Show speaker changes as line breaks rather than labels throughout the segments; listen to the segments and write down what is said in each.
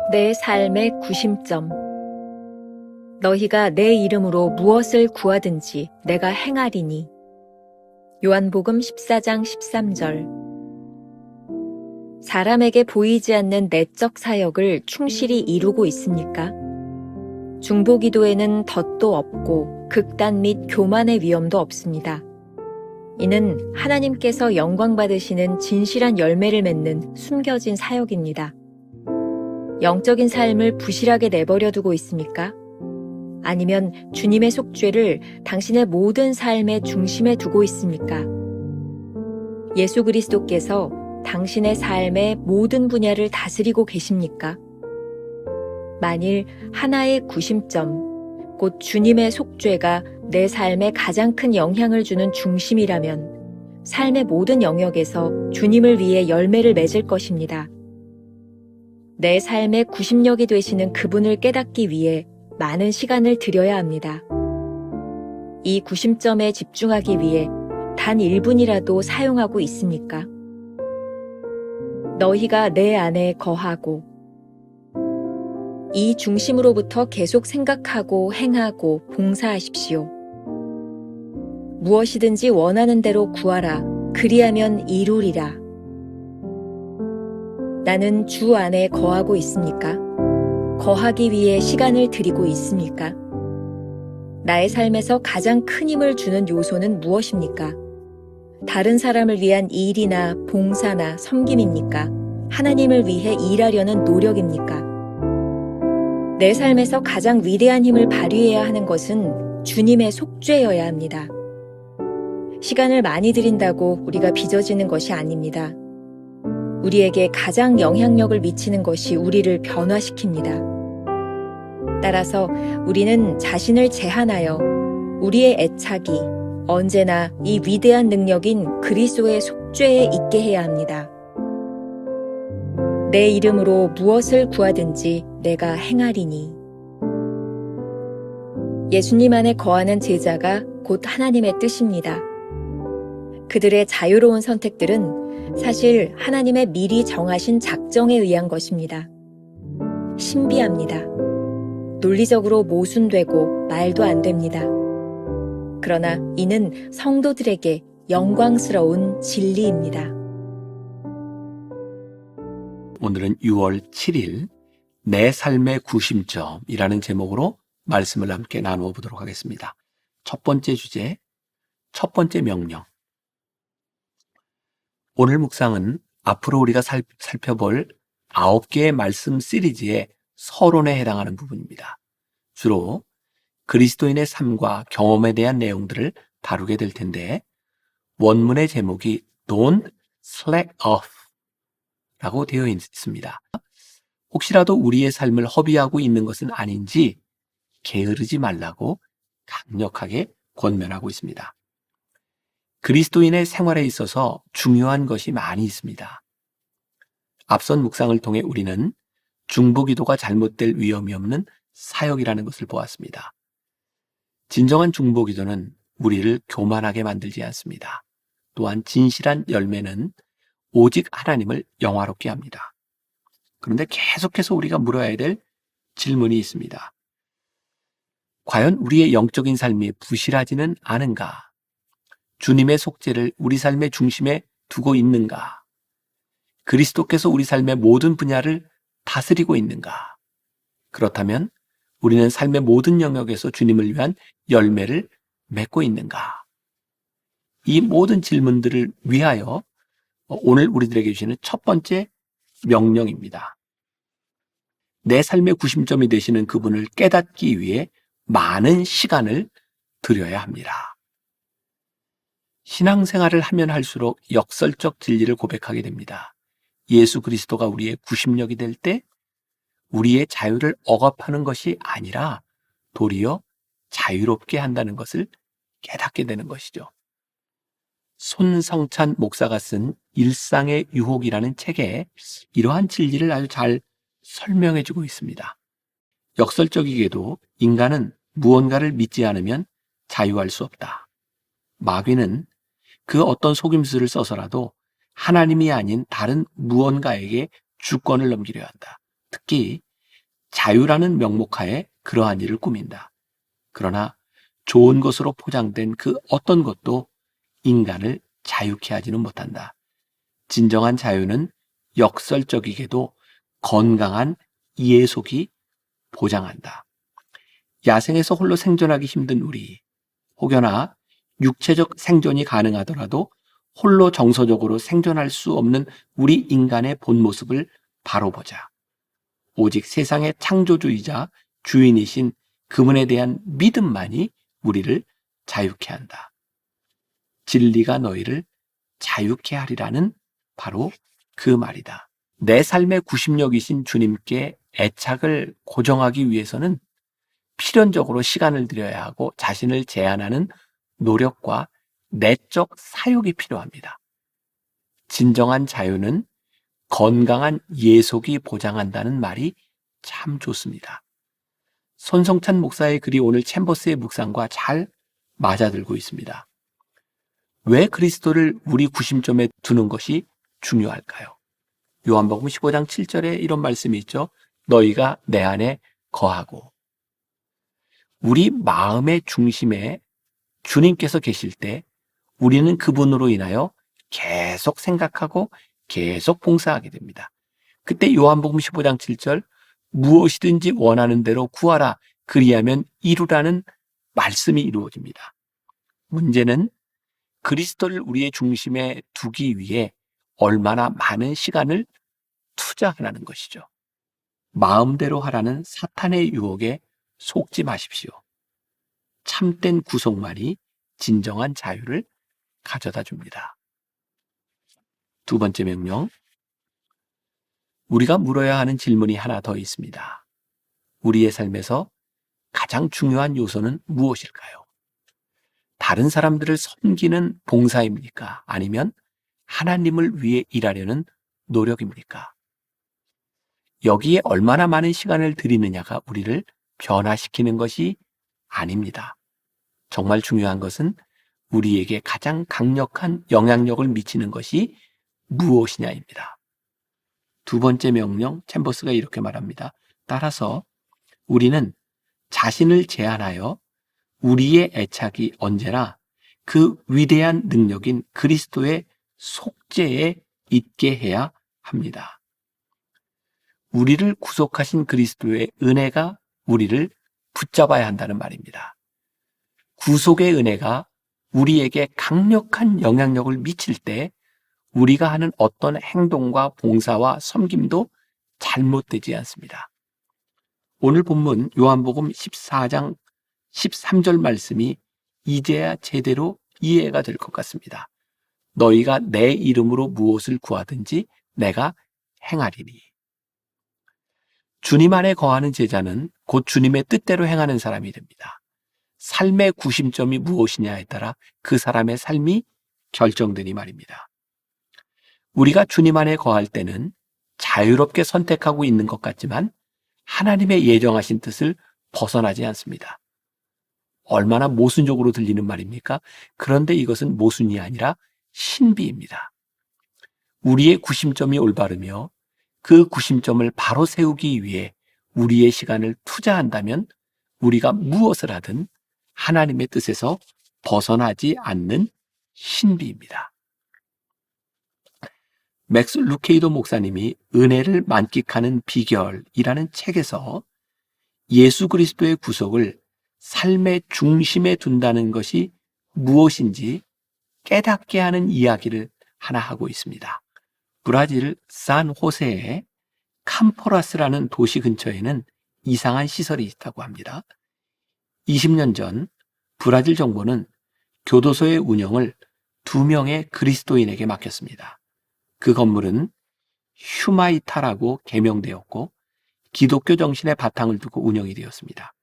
내 삶의 구심점. 너희가 내 이름으로 무엇을 구하든지 내가 행하리니. 요한복음 14장 13절. 사람에게 보이지 않는 내적 사역을 충실히 이루고 있습니까? 중보기도에는 덧도 없고 극단 및 교만의 위험도 없습니다. 이는 하나님께서 영광 받으시는 진실한 열매를 맺는 숨겨진 사역입니다. 영적인 삶을 부실하게 내버려 두고 있습니까? 아니면 주님의 속죄를 당신의 모든 삶의 중심에 두고 있습니까? 예수 그리스도께서 당신의 삶의 모든 분야를 다스리고 계십니까? 만일 하나의 구심점, 곧 주님의 속죄가 내 삶에 가장 큰 영향을 주는 중심이라면 삶의 모든 영역에서 주님을 위해 열매를 맺을 것입니다. 내 삶의 구심력이 되시는 그분을 깨닫기 위해 많은 시간을 들여야 합니다. 이 구심점에 집중하기 위해 단 1분이라도 사용하고 있습니까? 너희가 내 안에 거하고. 이 중심으로부터 계속 생각하고 행하고 봉사하십시오. 무엇이든지 원하는 대로 구하라. 그리하면 이루리라. 나는 주 안에 거하고 있습니까? 거하기 위해 시간을 들이고 있습니까? 나의 삶에서 가장 큰 힘을 주는 요소는 무엇입니까? 다른 사람을 위한 일이나 봉사나 섬김입니까? 하나님을 위해 일하려는 노력입니까? 내 삶에서 가장 위대한 힘을 발휘해야 하는 것은 주님의 속죄여야 합니다. 시간을 많이 들인다고 우리가 빚어지는 것이 아닙니다. 우리에게 가장 영향력을 미치는 것이 우리를 변화시킵니다. 따라서 우리는 자신을 제한하여 우리의 애착이 언제나 이 위대한 능력인 그리스도의 속죄에 있게 해야 합니다. 내 이름으로 무엇을 구하든지 내가 행하리니. 예수님 안에 거하는 제자가 곧 하나님의 뜻입니다. 그들의 자유로운 선택들은 사실 하나님의 미리 정하신 작정에 의한 것입니다. 신비합니다. 논리적으로 모순되고 말도 안 됩니다. 그러나 이는 성도들에게 영광스러운 진리입니다.
오늘은 6월 7일 내 삶의 구심점이라는 제목으로 말씀을 함께 나누어 보도록 하겠습니다. 첫 번째 주제, 첫 번째 명령. 오늘 묵상은 앞으로 우리가 살펴볼 9개의 말씀 시리즈의 서론에 해당하는 부분입니다. 주로 그리스도인의 삶과 경험에 대한 내용들을 다루게 될 텐데, 원문의 제목이 Don't slack off 라고 되어 있습니다. 혹시라도 우리의 삶을 허비하고 있는 것은 아닌지 게으르지 말라고 강력하게 권면하고 있습니다. 그리스도인의 생활에 있어서 중요한 것이 많이 있습니다. 앞선 묵상을 통해 우리는 중보기도가 잘못될 위험이 없는 사역이라는 것을 보았습니다. 진정한 중보기도는 우리를 교만하게 만들지 않습니다. 또한 진실한 열매는 오직 하나님을 영화롭게 합니다. 그런데 계속해서 우리가 물어야 될 질문이 있습니다. 과연 우리의 영적인 삶이 부실하지는 않은가? 주님의 속죄를 우리 삶의 중심에 두고 있는가? 그리스도께서 우리 삶의 모든 분야를 다스리고 있는가? 그렇다면 우리는 삶의 모든 영역에서 주님을 위한 열매를 맺고 있는가? 이 모든 질문들을 위하여 오늘 우리들에게 주시는 첫 번째 명령입니다. 내 삶의 구심점이 되시는 그분을 깨닫기 위해 많은 시간을 들여야 합니다. 신앙생활을 하면 할수록 역설적 진리를 고백하게 됩니다. 예수 그리스도가 우리의 구심력이 될 때 우리의 자유를 억압하는 것이 아니라 도리어 자유롭게 한다는 것을 깨닫게 되는 것이죠. 손성찬 목사가 쓴 일상의 유혹이라는 책에 이러한 진리를 아주 잘 설명해 주고 있습니다. 역설적이게도 인간은 무언가를 믿지 않으면 자유할 수 없다. 마귀는 그 어떤 속임수를 써서라도 하나님이 아닌 다른 무언가에게 주권을 넘기려 한다. 특히 자유라는 명목하에 그러한 일을 꾸민다. 그러나 좋은 것으로 포장된 그 어떤 것도 인간을 자유케 하지는 못한다. 진정한 자유는 역설적이게도 건강한 이해속이 보장한다. 야생에서 홀로 생존하기 힘든 우리, 혹여나 육체적 생존이 가능하더라도 홀로 정서적으로 생존할 수 없는 우리 인간의 본 모습을 바로 보자. 오직 세상의 창조주이자 주인이신 그분에 대한 믿음만이 우리를 자유케 한다. 진리가 너희를 자유케 하리라는 바로 그 말이다. 내 삶의 구심력이신 주님께 애착을 고정하기 위해서는 필연적으로 시간을 들여야 하고 자신을 제한하는 노력과 내적 사욕이 필요합니다. 진정한 자유는 건강한 예속이 보장한다는 말이 참 좋습니다. 손성찬 목사의 글이 오늘 챔버스의 묵상과 잘 맞아들고 있습니다. 왜 그리스도를 우리 구심점에 두는 것이 중요할까요? 요한복음 15장 7절에 이런 말씀이 있죠. 너희가 내 안에 거하고. 우리 마음의 중심에 주님께서 계실 때 우리는 그분으로 인하여 계속 생각하고 계속 봉사하게 됩니다. 그때 요한복음 15장 7절 무엇이든지 원하는 대로 구하라 그리하면 이루라는 말씀이 이루어집니다. 문제는 그리스도를 우리의 중심에 두기 위해 얼마나 많은 시간을 투자하라는 것이죠. 마음대로 하라는 사탄의 유혹에 속지 마십시오. 참된 구속만이 진정한 자유를 가져다 줍니다. 두 번째 명령, 우리가 물어야 하는 질문이 하나 더 있습니다. 우리의 삶에서 가장 중요한 요소는 무엇일까요? 다른 사람들을 섬기는 봉사입니까? 아니면 하나님을 위해 일하려는 노력입니까? 여기에 얼마나 많은 시간을 들이느냐가 우리를 변화시키는 것이 아닙니다. 정말 중요한 것은 우리에게 가장 강력한 영향력을 미치는 것이 무엇이냐입니다. 두 번째 명령, 챔버스가 이렇게 말합니다. 따라서 우리는 자신을 제한하여 우리의 애착이 언제나 그 위대한 능력인 그리스도의 속죄에 있게 해야 합니다. 우리를 구속하신 그리스도의 은혜가 우리를 붙잡아야 한다는 말입니다. 구속의 은혜가 우리에게 강력한 영향력을 미칠 때 우리가 하는 어떤 행동과 봉사와 섬김도 잘못되지 않습니다. 오늘 본문 요한복음 14장 13절 말씀이 이제야 제대로 이해가 될 것 같습니다. 너희가 내 이름으로 무엇을 구하든지 내가 행하리니. 주님 안에 거하는 제자는 곧 주님의 뜻대로 행하는 사람이 됩니다. 삶의 구심점이 무엇이냐에 따라 그 사람의 삶이 결정되니 말입니다. 우리가 주님 안에 거할 때는 자유롭게 선택하고 있는 것 같지만 하나님의 예정하신 뜻을 벗어나지 않습니다. 얼마나 모순적으로 들리는 말입니까? 그런데 이것은 모순이 아니라 신비입니다. 우리의 구심점이 올바르며 그 구심점을 바로 세우기 위해 우리의 시간을 투자한다면 우리가 무엇을 하든 하나님의 뜻에서 벗어나지 않는 신비입니다. 맥스 루케이도 목사님이 은혜를 만끽하는 비결이라는 책에서 예수 그리스도의 구속을 삶의 중심에 둔다는 것이 무엇인지 깨닫게 하는 이야기를 하나 하고 있습니다. 브라질 산호세의 캄포라스라는 도시 근처에는 이상한 시설이 있다고 합니다. 20년 전 브라질 정부는 교도소의 운영을 2명의 그리스도인에게 맡겼습니다. 그 건물은 휴마이타라고 개명되었고 기독교 정신의 바탕을 두고 운영이 되었습니다.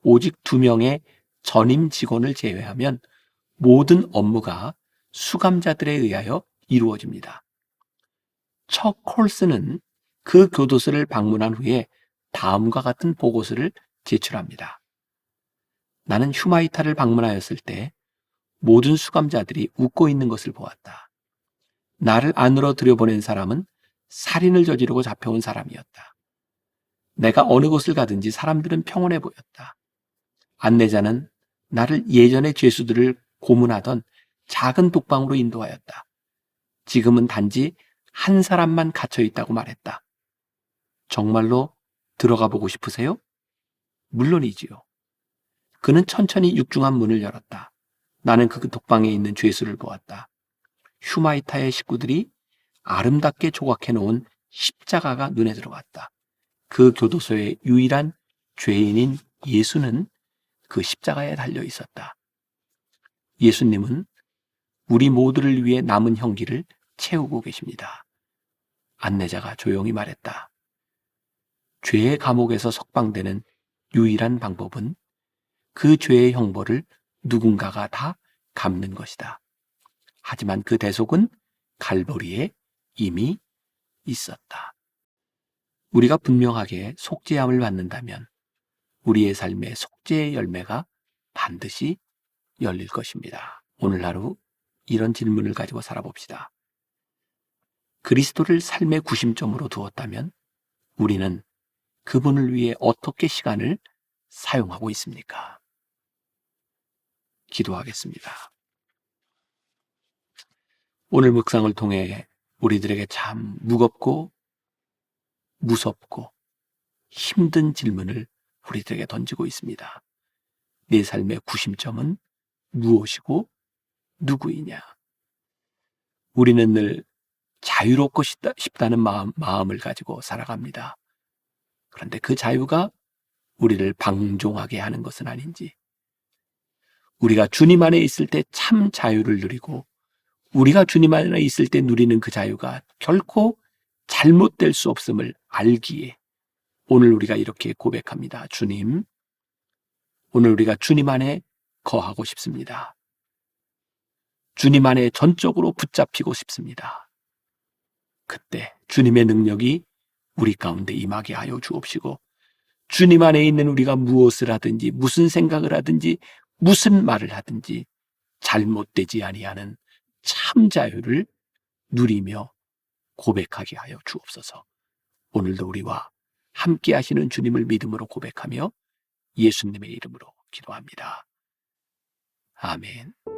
오직 2명의 전임 직원을 제외하면 모든 업무가 수감자들에 의하여 이루어집니다. 척 콜스는 그 교도소를 방문한 후에 다음과 같은 보고서를 제출합니다. 나는 휴마이타를 방문하였을 때 모든 수감자들이 웃고 있는 것을 보았다. 나를 안으로 들여보낸 사람은 살인을 저지르고 잡혀온 사람이었다. 내가 어느 곳을 가든지 사람들은 평온해 보였다. 안내자는 나를 예전의 죄수들을 고문하던 작은 독방으로 인도하였다. 지금은 단지 한 사람만 갇혀 있다고 말했다. 정말로 들어가 보고 싶으세요? 물론이지요. 그는 천천히 육중한 문을 열었다. 나는 그 독방에 있는 죄수를 보았다. 휴마이타의 식구들이 아름답게 조각해 놓은 십자가가 눈에 들어왔다. 그 교도소의 유일한 죄인인 예수는 그 십자가에 달려 있었다. 예수님은 우리 모두를 위해 남은 형기를 채우고 계십니다. 안내자가 조용히 말했다. 죄의 감옥에서 석방되는 유일한 방법은 그 죄의 형벌을 누군가가 다 갚는 것이다. 하지만 그 대속은 갈보리에 이미 있었다. 우리가 분명하게 속죄함을 받는다면 우리의 삶에 속죄의 열매가 반드시 열릴 것입니다. 오늘 하루 이런 질문을 가지고 살아봅시다. 그리스도를 삶의 구심점으로 두었다면 우리는 그분을 위해 어떻게 시간을 사용하고 있습니까? 기도하겠습니다. 오늘 묵상을 통해 우리들에게 참 무겁고 무섭고 힘든 질문을 우리들에게 던지고 있습니다. 내 삶의 구심점은 무엇이고 누구이냐? 우리는 늘 자유롭고 싶다는 마음을 가지고 살아갑니다. 그런데 그 자유가 우리를 방종하게 하는 것은 아닌지, 우리가 주님 안에 있을 때 참 자유를 누리고 우리가 주님 안에 있을 때 누리는 그 자유가 결코 잘못될 수 없음을 알기에 오늘 우리가 이렇게 고백합니다. 주님, 오늘 우리가 주님 안에 거하고 싶습니다. 주님 안에 전적으로 붙잡히고 싶습니다. 그때 주님의 능력이 우리 가운데 임하게 하여 주옵시고 주님 안에 있는 우리가 무엇을 하든지 무슨 생각을 하든지 무슨 말을 하든지 잘못되지 아니하는 참 자유를 누리며 고백하게 하여 주옵소서. 오늘도 우리와 함께 하시는 주님을 믿음으로 고백하며 예수님의 이름으로 기도합니다. 아멘.